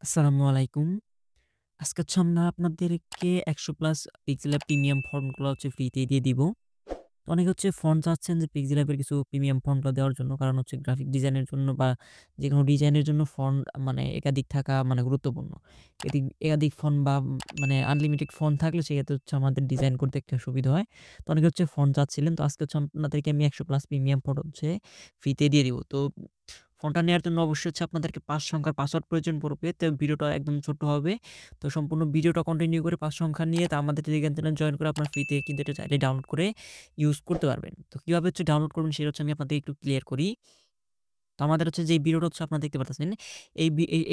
আসসালামু আলাইকুম। আজকে হচ্ছে আমরা আপনাদেরকে ১০০ প্লাস পিক্সেল ল্যাব প্রিমিয়াম ফন্টগুলো হচ্ছে ফ্রিতে দিয়ে দিব। তো অনেকে হচ্ছে ফন্ট চাচ্ছেন যে পিক্সেল ল্যাবের কিছু প্রিমিয়াম ফন্টগুলো দেওয়ার জন্য। কারণ হচ্ছে গ্রাফিক ডিজাইনের জন্য বা যেকোনো ডিজাইনের জন্য ফন্ট মানে একাধিক থাকা মানে গুরুত্বপূর্ণ। একাধিক ফন্ট বা মানে আনলিমিটেড ফন্ট থাকলে সেক্ষেত্রে হচ্ছে আমাদের ডিজাইন করতে একটা সুবিধা হয়। তো অনেকে হচ্ছে ফন্ট চাচ্ছিলেন। তো আজকে হচ্ছে আপনাদেরকে আমি ১০০ প্লাস প্রিমিয়াম ফন্ট হচ্ছে ফ্রিতে দিয়ে দিব। তো ফোনটা নেওয়ার জন্য অবশ্যই হচ্ছে আপনাদেরকে ৫ সংখ্যার পাসওয়ার্ড প্রয়োজন পড়বে। তো ভিডিওটা একদম ছোট্ট হবে। তো সম্পূর্ণ ভিডিওটা কন্টিনিউ করে ৫ সংখ্যা নিয়ে তা আমাদের টেলিগ্রাম চ্যানেল জয়েন করে আপনার ফ্রিতে কিন্তু এটা চাইলে ডাউনলোড করে ইউজ করতে পারবেন। তো কিভাবে হচ্ছে ডাউনলোড করবেন সেটা হচ্ছে আমি আপনাদের একটু ক্লিয়ার করি। তো আমাদের হচ্ছে যে ভিডিওটা হচ্ছে আপনারা দেখতে পারতেছেন।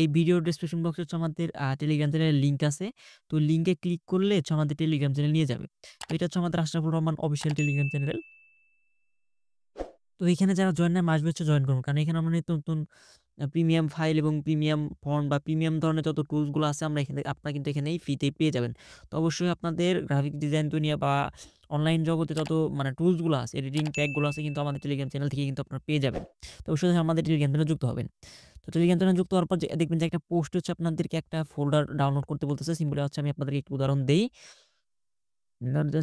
এই ভিডিওর ডেসক্রিপশন বক্সে হচ্ছে আমাদের টেলিগ্রাম চ্যানেলের লিঙ্ক আছে। তো লিঙ্কে ক্লিক করলে হচ্ছে আমাদের টেলিগ্রাম চ্যানেল নিয়ে যাবে। তো এটা হচ্ছে আমাদের Ashrafur Rahman official Telegram channel. তো এখানে যারা জয়েন না মাসবে হচ্ছে জয়েন করুন। কারণ এখানে আমরা নিত্য নতুন প্রিমিয়াম ফাইল এবং প্রিমিয়াম ফন্ট বা প্রিমিয়াম ধরনের যত টুলস গুলো আছে আমরা এখানে আপনারা কিন্তু এখানেই ফ্রিতেই পেয়ে যাবেন। তো অবশ্যই আপনাদের গ্রাফিক ডিজাইন দুনিয়া বা অনলাইন জগতে যত মানে টুলস গুলো আছে, এডিটিং প্যাক গুলো আছে কিন্তু আমাদের টেলিগ্রাম চ্যানেল থেকে কিন্তু আপনারা পেয়ে যাবেন। তো অবশ্যই আমাদের টেলিগ্রাম চ্যানেলে যুক্ত হবেন। তো টেলিগ্রাম চ্যানেলে যুক্ত হওয়ার পর যে দেখবেন যে একটা পোস্ট হচ্ছে আপনাদেরকে একটা ফোল্ডার ডাউনলোড করতে বলতেছে। সিম্পলি হচ্ছে আমি আপনাদেরকে একটু উদাহরণ দেই।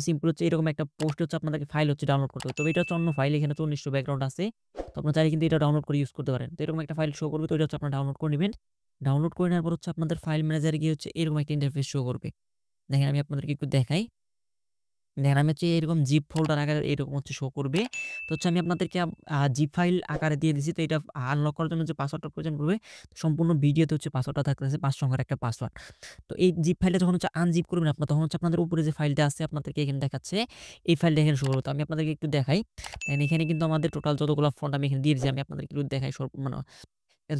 সিম্পল হচ্ছে এরকম একটা পোস্ট হচ্ছে আপনাদেরকে ফাইল হচ্ছে ডাউনলোড করতে হবে। তবে এটা হচ্ছে অন্য ফাইল, এখানে হচ্ছে অনির্দিষ্ট ব্যাকগ্রাউন্ড আছে। তো আপনারা চাইলে কিন্তু এটা ডাউনলোড করে ইউজ করতে পারেন। তো এরকম একটা ফাইল শো করবে, তো এটা হচ্ছে আপনারা ডাউনলোড করে নিবেন। ডাউনলোড করে নেওয়ার পর হচ্ছে আপনাদের ফাইল ম্যানেজারে গিয়ে হচ্ছে এরকম একটা ইন্টারফেস শো করবে। দেখেন আমি আপনাদেরকে একটু দেখাই। দেখেন আমি হচ্ছে এরকম জিপ ফোল্ডার আকারে এরকম হচ্ছে শো করবে। তো হচ্ছে আমি আপনাদেরকে জিপ ফাইল আকারে দিয়ে দিছি। তো এটা আনলক করার জন্য যে পাসওয়ার্ডটা প্রয়োজন পড়বে, সম্পূর্ণ ভিডিওতে হচ্ছে পাসওয়ার্ডটা থাকতেছে ৫ সংখ্যার একটা পাসওয়ার্ড। তো এই জিপ ফাইলটা যখন হচ্ছে আনজিপ করবেন আপনারা, তখন হচ্ছে আপনাদের উপরে যে ফাইলটা আছে আপনাদেরকে এখানে দেখাচ্ছে। এই ফাইলটা এখানে শো করবে। তো আমি আপনাদেরকে একটু দেখাই। দেখেন এখানে কিন্তু আমাদের টোটাল যতগুলা ফন্ট আমি এখানে দিয়ে দিয়েছি। আমি আপনাদেরকে একটু দেখাই মানে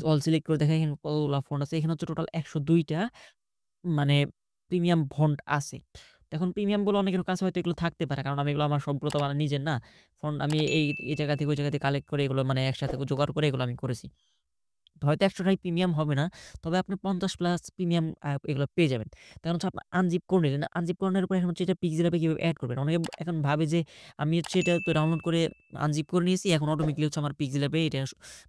অল সিলেক্ট করে দেখাই এখানে কতগুলা ফন্ট আছে। এখানে হচ্ছে টোটাল ১০২ টা মানে প্রিমিয়াম ফন্ট আছে। তো এখন প্রিমিয়াম গুলো অনেকের কাছে হয়তো এগুলো থাকতে পারে। কারণ আমি এগুলো আমার সবগুলো তো আমার নিজের না। ফন্ট আমি এই জায়গা থেকে ওই জায়গা থেকে কালেক্ট করে এগুলো মানে একসাথে জোগাড় করে এগুলো আমি করেছি। তো হয়তো ১০০ টাই প্রিমিয়াম হবে না। তবে আপনি ৫০ প্লাস প্রিমিয়াম এগুলো পেয়ে যাবেন। তখন হচ্ছে আপনার আনজিপ করে নিলেন। আনজিপ করে নেওয়ার পর এখন হচ্ছে এটা পিক্সেল অ্যাপে কিভাবে এড করবেন? অনেকে এখন ভাবে যে আমি হচ্ছে এটা তো ডাউনলোড করে আনজিপ করে নিয়েছি। এখন অটোমেটিক্যালি হচ্ছে আমার পিক্সেল অ্যাপে এটা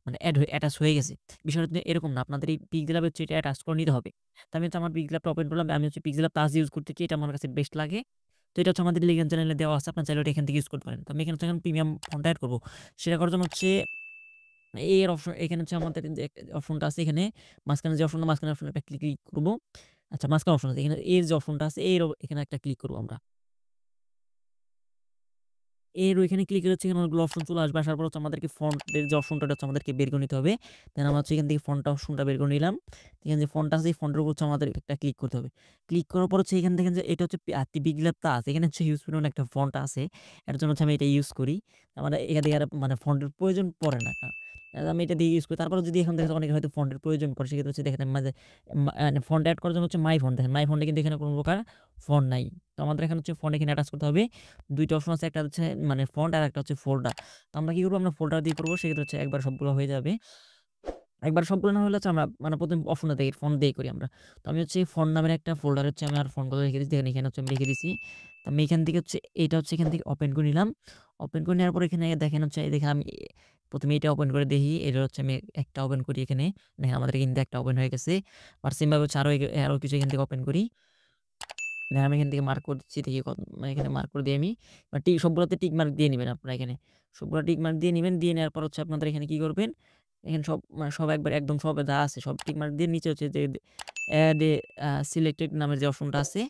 মানে অ্যাটাচ হয়ে গেছে। বিষয়টা কিন্তু এরকম না। আপনাদের এই পিক্সেল অ্যাপে হচ্ছে এটা অ্যাটাচ করে নিতে হবে। তো আমি হচ্ছে আমার পিক্সেল অ্যাপটা ওপেন করলাম। আমি হচ্ছে পিক্সেল অ্যাপ প্লাস ইউজ করতেছি। এটা আমার কাছে বেস্ট লাগে। তো এটা হচ্ছে আমাদের টেলিগ্রাম চ্যানেলে দেওয়া আছে। আপনার চাইলে ওটা এখান থেকে ইউজ করতে পারেন। তো আমি এখানে হচ্ছে এখন প্রিমিয়াম ফন্টটা এড করব। সেটা করার জন্য হচ্ছে এর অপশন এখানে হচ্ছে আমাদের যে অপশনটা আছে এখানে মাঝখানে যে অপশনটা মাঝখানে অপশনে একটা ক্লিক করব। আচ্ছা মাঝখানে অপশন আছে। এখানে এর যে অপশনটা আছে এখানে একটা ক্লিক করব আমরা। এর ওইখানে ক্লিক করে হচ্ছে এখানে অনেকগুলো অপশন চলে আসবে। আসার পর হচ্ছে আমাদেরকে ফন্টের যে অপশনটা হচ্ছে আমাদেরকে বের করে নিতে হবে। দেন আমরা হচ্ছে এখান থেকে ফন্ট অপশনটা বের করে নিলাম। এখানে যে ফন্ট আছে এই ফন্টের উপর হচ্ছে আমাদের একটা ক্লিক করতে হবে। ক্লিক করার পর হচ্ছে এখানে দেখেন যে এটা হচ্ছে বিগ ল্যাব টা আছে। এখানে হচ্ছে হিউজ পরিমাণে একটা ফন্ট আছে। এটার জন্য হচ্ছে আমি এটা ইউজ করি। আমার এখান থেকে আর মানে ফন্টের প্রয়োজন পড়ে না। আমি এটা দিয়ে ইউজ করি। তারপরে যদি এখন দেখেন অনেকের হয়তো ফন্টের প্রয়োজন পড়ে সেক্ষেত্রে হচ্ছে দেখেন মাঝে মানে ফন্ট এড করার জন্য হচ্ছে মাই ফন্ট দেখেন। মাই ফন্টে কিন্তু এখানে কোনো প্রকার ফন্ট নাই। তো আমাদের এখানে হচ্ছে ফন্ট এখানে অ্যাটাচ করতে হবে। ২ টা অপশন আছে। একটা হচ্ছে মানে ফন্ট আর একটা হচ্ছে ফোল্ডার। তো আমরা কি করব? আমরা ফোল্ডার দিয়ে করব। সেক্ষেত্রে হচ্ছে একবার সবগুলো হয়ে যাবে। একবার সবগুলো না হলে হচ্ছে আমরা মানে ১ম অপশনটা দেখি ফন্ট দিয়েই করি আমরা। তো আমি হচ্ছে ফন্ট নামের একটা ফোল্ডার হচ্ছে আমি আর ফন্টগুলো রেখে দিচ্ছি। দেখেন এখানে হচ্ছে আমি রেখে দিছি। তো আমি এখান থেকে হচ্ছে এইটা হচ্ছে এখান থেকে ওপেন করে নিলাম। ওপেন করে নেওয়ার পর এখানে দেখেন হচ্ছে এই দেখেন আমি ১ম এ এটা ওপেন করে দেখি। এটা হচ্ছে আমি একটা ওপেন করি এখানে। দেখেন আমাদের কিন্তু একটা ওপেন হয়ে গেছে। আর সেম ভাবে হচ্ছে আরো কিছু এখান থেকে ওপেন করি। দেখেন আমি এখান থেকে মার্ক করে দিচ্ছি দেখি কত মানে এখানে মার্ক করে দিই আমি। সবগুলোতে টিক মার্ক দিয়ে নিবেন আপনারা এখানে। সবগুলো টিক মার্ক দিয়ে নিবেন। দিয়ে নেওয়ার পর হচ্ছে আপনাদের এখানে কি করবেন? এখানে সব মানে সব একবার একদম সব যা আছে সব টিক মার্ক দিয়ে নিচে হচ্ছে যে এড এ সিলেক্টেড নামের যে অপশনটা আছে,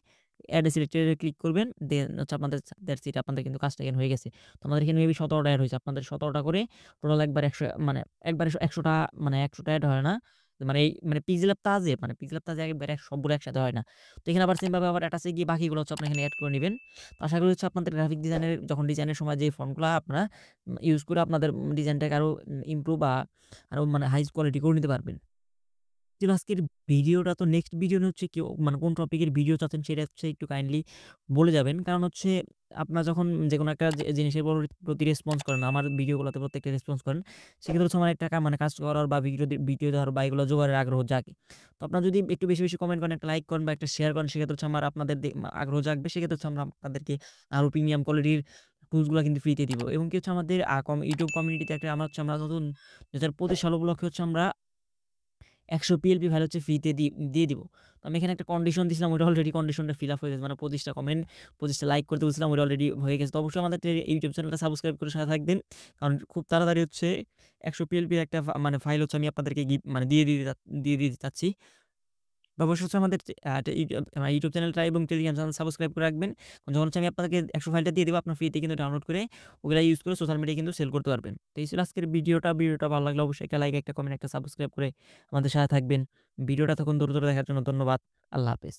এড এ সিলেক্টেড এ ক্লিক করবেন। দেন হচ্ছে আপনাদের দ্যাটস ইট আপনাদের কিন্তু কাজটা এখানে হয়ে গেছে। তো আমাদের এখানে মেবি ১৭ টা এড হইছে। আপনাদের ১৭ টা করে টোটাল একবার ১০০ মানে একবারে ১০০ টা মানে ১০০ টা এড হয় না। মানে এই মানে পিক্সেল আপ তাজে মানে পিক্সেল আপ তাজে একবারে সবগুলো একসাথে হয় না। তো এখানে আবার সেম ভাবে আবার অ্যাটাচে গিয়ে বাকিগুলো হচ্ছে আপনি এখানে এড করে নিবেন। তো আশা করি হচ্ছে আপনাদের গ্রাফিক ডিজাইনের যখন ডিজাইনের সময় যে ফন্টগুলা আপনারা ইউজ করে আপনাদের ডিজাইনটাকে আরো ইমপ্রুভ বা আরো মানে হাই কোয়ালিটি করে নিতে পারবেন। ছিল আজকের ভিডিওটা। তো নেক্সট ভিডিও হচ্ছে কেউ মানে কোন টপিকের ভিডিও চাচ্ছেন সেটা হচ্ছে একটু কাইন্ডলি বলে যাবেন। কারণ হচ্ছে আপনারা যখন যেকোনো একটা জিনিসের প্রতি রেসপন্স করেন, আমার ভিডিওগুলোতে প্রত্যেকটা রেসপন্স করেন, সেক্ষেত্রে হচ্ছে আমার একটা মানে কাজ করার বা ভিডিও দেওয়ার বা এগুলো জোগাড়ের আগ্রহ জাগে। তো আপনারা যদি একটু বেশি, বেশি কমেন্ট করেন, একটা লাইক করেন বা একটা শেয়ার করেন সেক্ষেত্রে হচ্ছে আমার আপনাদের আগ্রহ জাগবে। সেক্ষেত্রে হচ্ছে আমরা আপনাদেরকে আরো প্রিমিয়াম কোয়ালিটির টুলস গুলা কিন্তু ফ্রিতে দিব। এবং কি হচ্ছে আমাদের ইউটিউব কমিউনিটিতে একটা আমরা নতুন ২০২৫ সাল উপলক্ষে হচ্ছে আমরা 100 PLP ফাইল হচ্ছে ফ্রিতে দিয়ে দিব। তো আমি এখানে একটা কন্ডিশন দিছিলাম, ওইটা অলরেডি কন্ডিশনটা ফিল আপ হয়ে গেছে। মানে 25 টা কমেন্ট, 25 টা লাইক করতে বলছিলাম, ওইটা অলরেডি হয়ে গেছে। তো অবশ্যই আমাদের ইউটিউব চ্যানেলটা সাবস্ক্রাইব করে সাথে থাকবেন। কারণ খুব তাড়াতাড়ি হচ্ছে 100 PLP একটা মানে ফাইল হচ্ছে আমি আপনাদেরকে মানে দিয়ে দিতে চাচ্ছি। তো অবশ্যই হচ্ছে আমাদের ইউটিউব চ্যানেলটা এবং টেলিগ্রাম চ্যানেল সাবস্ক্রাইব করে রাখবেন। যখন হচ্ছে আমি আপনাদেরকে 100 ফাইলটা দিয়ে দিব, আপনার ফ্রিতে কিন্তু ডাউনলোড করে ওগুলা ইউজ করে সোশ্যাল মিডিয়ায় কিন্তু সেল করতে পারবেন। তো এই ছিল আজকের ভিডিওটা। ভিডিওটা ভালো লাগলে অবশ্যই একটা লাইক, একটা কমেন্ট, একটা সাবস্ক্রাইব করে আমাদের সাথে থাকবেন। ভিডিওটা তখন ধৈর্য ধরে দেখার জন্য ধন্যবাদ। আল্লাহ হাফেজ।